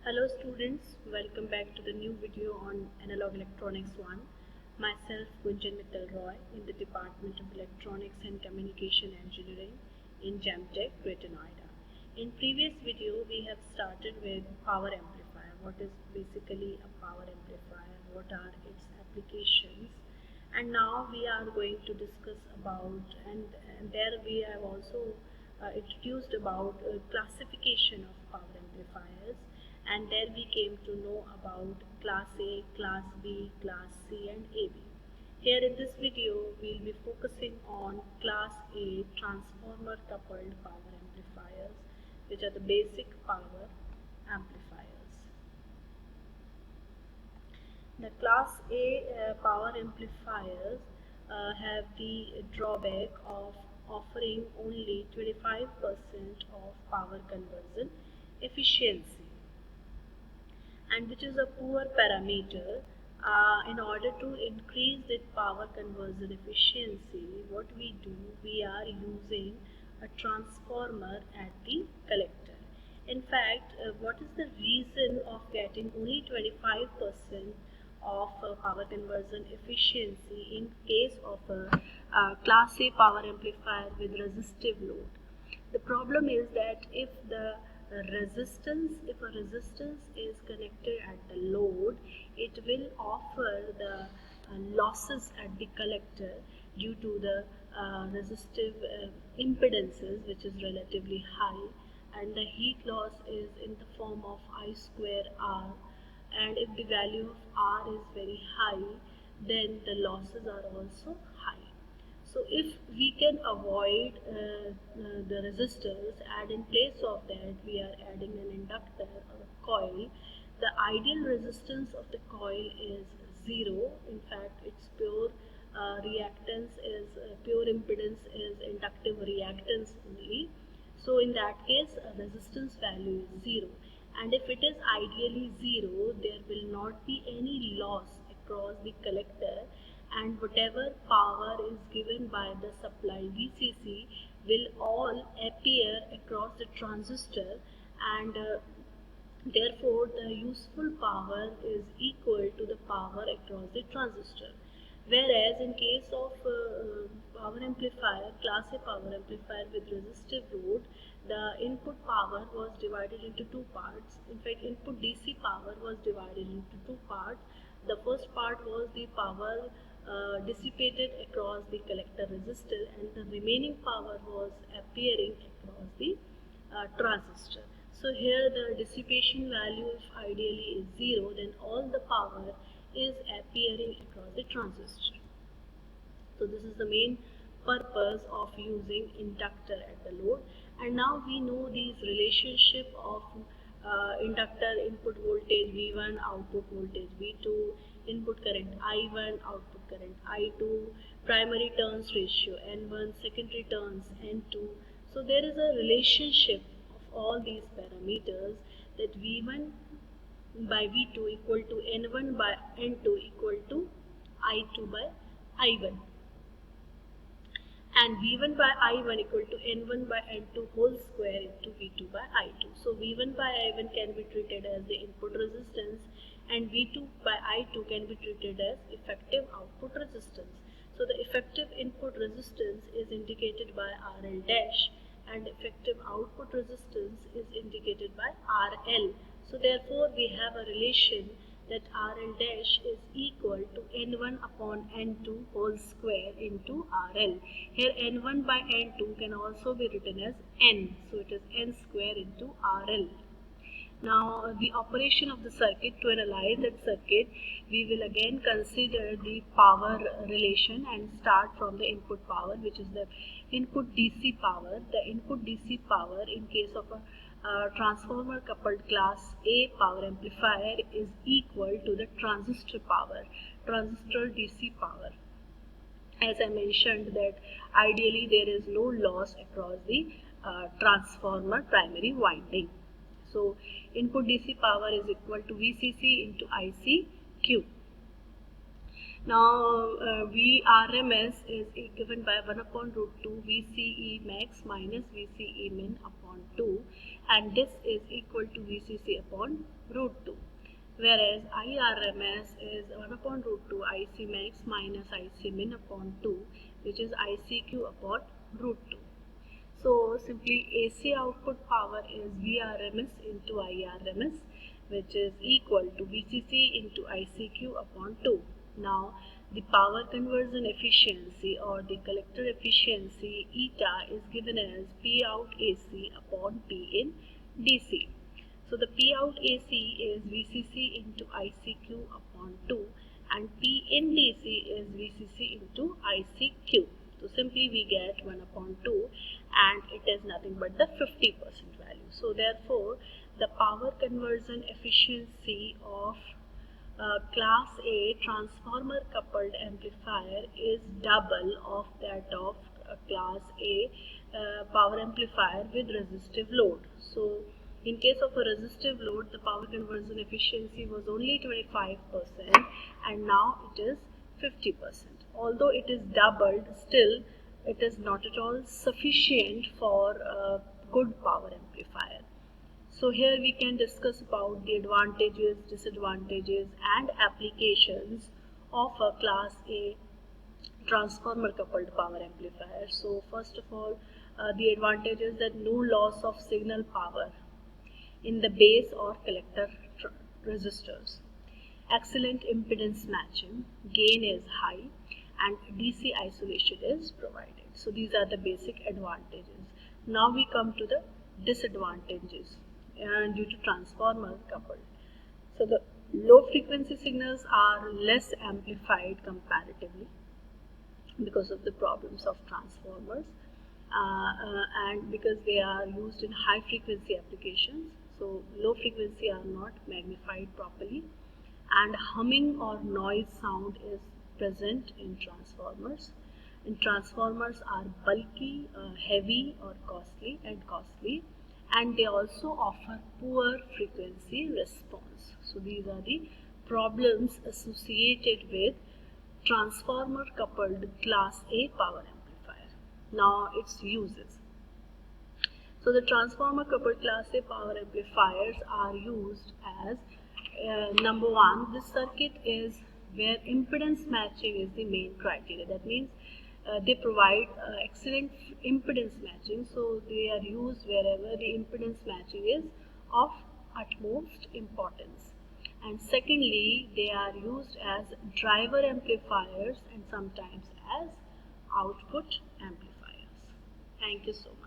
Hello students, welcome back to the new video on Analog Electronics 1. Myself Gunjan Mittal Roy in the Department of Electronics and Communication Engineering in Jamtech, Greater Noida. In previous video we have started with power amplifier. What is basically a power amplifier? What are its applications? And now we are going to discuss about and there we have also introduced about classification of power amplifiers, and there we came to know about class A, class B, class C and AB. Here in this video we will be focusing on class A transformer coupled power amplifiers, which are the basic power amplifiers. The class A power amplifiers have the drawback of offering only 25% of power conversion efficiency, and which is a poor parameter. In order to increase the power conversion efficiency, what we do, we are using a transformer at the collector. In fact, what is the reason of getting only 25% of power conversion efficiency in case of a class A power amplifier with resistive load? The problem is that if a resistance is connected at the load, it will offer the losses at the collector due to the resistive impedances, which is relatively high, and the heat loss is in the form of I square R, and if the value of R is very high, then the losses are also high. So if we can avoid the resistors, and in place of that we are adding an inductor or a coil, the ideal resistance of the coil is 0. In fact, its pure reactance is pure impedance is inductive reactance only. So in that case, a resistance value is 0. And if it is ideally 0, there will not be any loss across the collector, and whatever power is given by the supply VCC will all appear across the transistor, and therefore the useful power is equal to the power across the transistor. Whereas in case of power amplifier, class A power amplifier with resistive load, the input power was divided into two parts. In fact, input DC power was divided into two parts. The first part was the power dissipated across the collector resistor, and the remaining power was appearing across the transistor. So here the dissipation value, if ideally is 0, then all the power is appearing across the transistor. So this is the main purpose of using inductor at the load. And now we know these relationship of inductor input voltage V1, output voltage V2, input current I1, output current I2, primary turns ratio N1, secondary turns N2. So there is a relationship of all these parameters, that V1 by V2 equal to N1 by N2 equal to I2 by I1, and V1 by I1 equal to N1 by N2 whole square into V2 by I2. So V1 by I1 can be treated as the input resistance, and V2 by I2 can be treated as effective output resistance. So the effective input resistance is indicated by RL dash, and effective output resistance is indicated by RL. So therefore we have a relation that RL dash is equal to N1 upon N2 whole square into RL. Here N1 by N2 can also be written as N, so it is N square into RL. Now the operation of the circuit, to analyze that circuit, we will again consider the power relation and start from the input power, which is the input DC power. The input DC power in case of a transformer coupled class A power amplifier is equal to the transistor power, transistor DC power. As I mentioned that ideally there is no loss across the transformer primary winding. So input DC power is equal to VCC into ICQ. Now Vrms is given by 1 upon root 2 VCE max minus VCE min upon 2, and this is equal to VCC upon root 2. Whereas IRMS is 1 upon root 2 IC max minus IC min upon 2, which is ICQ upon root 2. So simply AC output power is VRMS into IRMS, which is equal to VCC into ICQ upon 2. Now the power conversion efficiency or the collector efficiency eta is given as P out AC upon P in DC. So the P out AC is VCC into ICQ upon 2 and P in DC is VCC into ICQ. So simply we get 1 upon 2 and it is nothing but the 50% value. So therefore the power conversion efficiency of class A transformer coupled amplifier is double of that of class A power amplifier with resistive load. So in case of a resistive load, the power conversion efficiency was only 25% and now it is 50%. Although it is doubled, still it is not at all sufficient for a good power amplifier. So here we can discuss about the advantages, disadvantages and applications of a class A transformer coupled power amplifier. So first of all, the advantage is that no loss of signal power in the base or collector resistors. Excellent impedance matching, gain is high and DC isolation is provided. So these are the basic advantages. Now we come to the disadvantages due to transformer coupled. So the low frequency signals are less amplified comparatively because of the problems of transformers and because they are used in high frequency applications. So low frequency are not magnified properly and humming or noise sound is present in transformers. And transformers are bulky, heavy or costly and they also offer poor frequency response. So these are the problems associated with transformer coupled class A power amplifier. Now its uses. So the transformer coupled class A power amplifiers are used as number one, this circuit is where impedance matching is the main criteria. That means they provide excellent impedance matching, so they are used wherever the impedance matching is of utmost importance. And secondly, they are used as driver amplifiers and sometimes as output amplifiers. Thank you so much.